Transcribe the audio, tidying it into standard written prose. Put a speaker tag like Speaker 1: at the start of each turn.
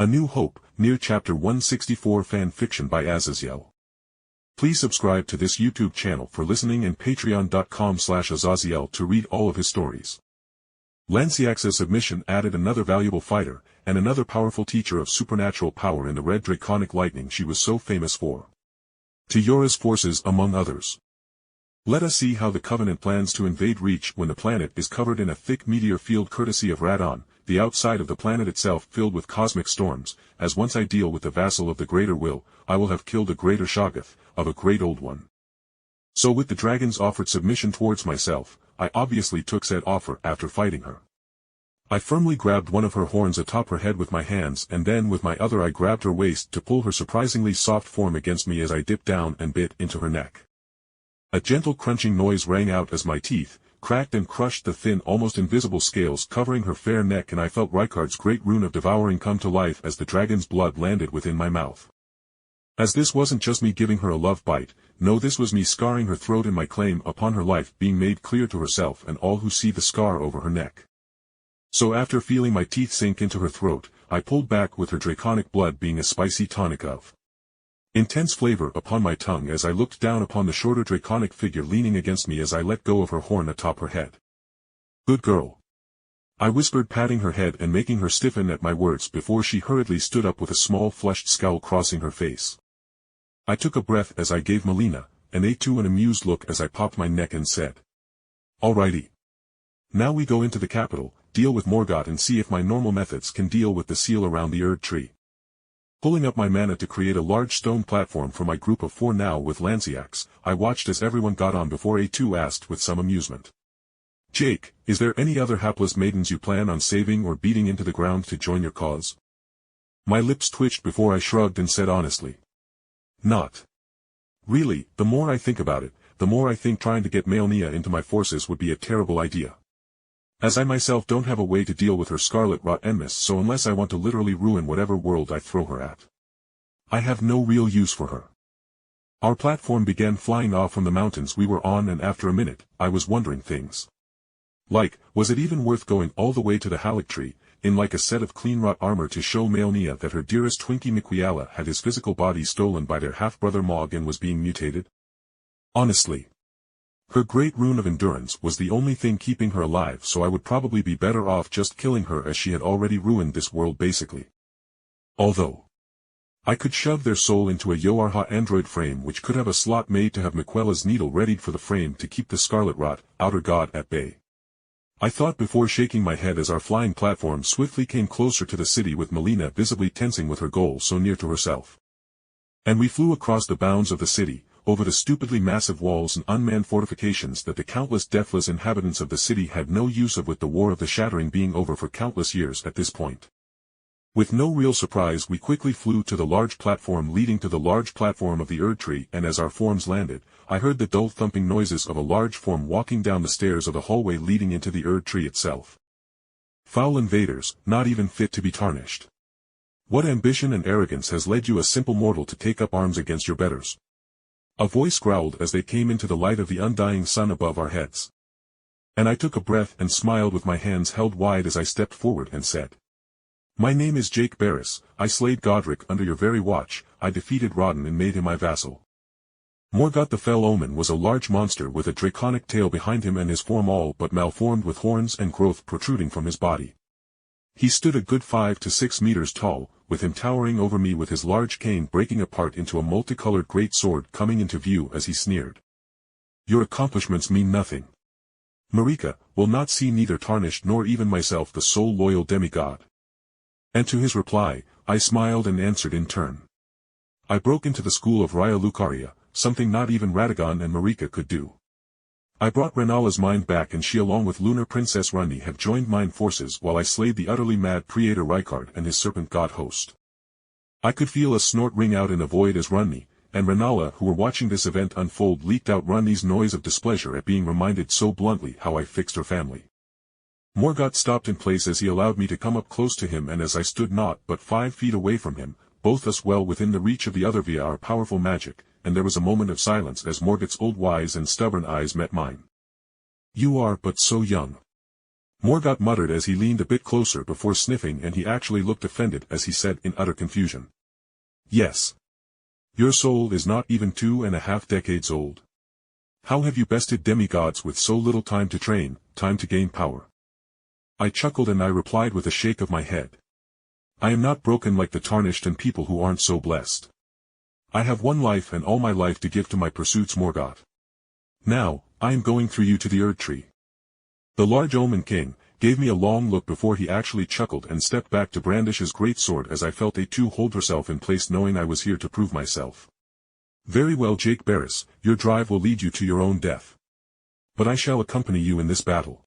Speaker 1: A New Hope, Nier Chapter 164 Fan Fiction by Azazyel. Please subscribe to this YouTube channel for listening and patreon.com/Azazyel to read all of his stories. Lansseax's submission added another valuable fighter, and another powerful teacher of supernatural power in the red draconic lightning she was so famous for. To YoRHa's forces among others. Let us see how the Covenant plans to invade Reach when the planet is covered in a thick meteor field courtesy of Radahn, the outside of the planet itself filled with cosmic storms. As once I deal with the vassal of the greater will, I will have killed a Greater Shoggoth, of a great old one. So with the dragon's offered submission towards myself, I obviously took said offer after fighting her. I firmly grabbed one of her horns atop her head with my hands, and then with my other I grabbed her waist to pull her surprisingly soft form against me as I dipped down and bit into her neck. A gentle crunching noise rang out as my teeth cracked and crushed the thin, almost invisible scales covering her fair neck, and I felt Rykard's great rune of devouring come to life as the dragon's blood landed within my mouth. As this wasn't just me giving her a love bite, no, this was me scarring her throat and my claim upon her life being made clear to herself and all who see the scar over her neck. So after feeling my teeth sink into her throat, I pulled back with her draconic blood being a spicy tonic of intense flavor upon my tongue as I looked down upon the shorter draconic figure leaning against me as I let go of her horn atop her head. "Good girl," I whispered, patting her head and making her stiffen at my words before she hurriedly stood up with a small flushed scowl crossing her face. I took a breath as I gave Melina an A2 an amused look as I popped my neck and said, "Alrighty. Now we go into the capital, deal with Morgott and see if my normal methods can deal with the seal around the Erd tree." Pulling up my mana to create a large stone platform for my group of four now with Lansseax, I watched as everyone got on before A2 asked with some amusement, "Jake, is there any other hapless maidens you plan on saving or beating into the ground to join your cause?" My lips twitched before I shrugged and said honestly, "Not really. The more I think about it, the more I think trying to get Melina into my forces would be a terrible idea. As I myself don't have a way to deal with her scarlet rot enmous, so unless I want to literally ruin whatever world I throw her at, I have no real use for her." Our platform began flying off from the mountains we were on, and after a minute, I was wondering things. Like, was it even worth going all the way to the Halleck tree, in like a set of clean wrought armor to show Melina that her dearest Twinkie Miquiala had his physical body stolen by their half-brother Mog and was being mutated? Honestly, her great rune of endurance was the only thing keeping her alive, so I would probably be better off just killing her as she had already ruined this world basically. Although I could shove their soul into a YoRHa android frame which could have a slot made to have Miquiala's needle readied for the frame to keep the scarlet rot, outer god, at bay. I thought before shaking my head as our flying platform swiftly came closer to the city with Melina visibly tensing with her goal so near to herself. And we flew across the bounds of the city, over the stupidly massive walls and unmanned fortifications that the countless deathless inhabitants of the city had no use of, with the War of the Shattering being over for countless years at this point. With no real surprise we quickly flew to the large platform leading to the large platform of the Erd tree, and as our forms landed, I heard the dull thumping noises of a large form walking down the stairs of the hallway leading into the Erd tree itself. Foul invaders, not even fit to be tarnished. What ambition and arrogance has led you, a simple mortal, to take up arms against your betters? A voice growled as they came into the light of the undying sun above our heads. And I took a breath and smiled with my hands held wide as I stepped forward and said, "My name is Jake Barris. I slayed Godric under your very watch. I defeated Radahn and made him my vassal." Morgott the Fell Omen was a large monster with a draconic tail behind him and his form all but malformed with horns and growth protruding from his body. He stood a good 5 to 6 meters tall, with him towering over me with his large cane breaking apart into a multicolored great sword coming into view as he sneered, "Your accomplishments mean nothing. Marika will not see neither tarnished nor even myself the sole loyal demigod." And to his reply, I smiled and answered in turn. I broke into the school of Raya Lucaria, something not even Radahn and Marika could do. I brought Renala's mind back, and she along with Lunar Princess Runni have joined mine forces while I slayed the utterly mad Praetor Rykard and his serpent god host. I could feel a snort ring out in the void as Runni and Renala, who were watching this event unfold, leaked out Runni's noise of displeasure at being reminded so bluntly how I fixed her family. Morgott stopped in place as he allowed me to come up close to him, and as I stood not but 5 feet away from him, both us well within the reach of the other via our powerful magic, and there was a moment of silence as Morgott's old wise and stubborn eyes met mine. "You are but so young. Morgoth muttered as he leaned a bit closer before sniffing, and he actually looked offended as he said in utter confusion. Yes. Your soul is not even 2.5 decades old. How have you bested demigods with so little time to train, time to gain power? I chuckled and I replied with a shake of my head. I am not broken like the tarnished and people who aren't so blessed. I have one life and all my life to give to my pursuits, Morgoth. Now, I am going through you to the Erd Tree. The large Omen King gave me a long look before he actually chuckled and stepped back to brandish his great sword as I felt A2 hold herself in place, knowing I was here to prove myself. Very well, Jake Barris, your drive will lead you to your own death. But I shall accompany you in this battle.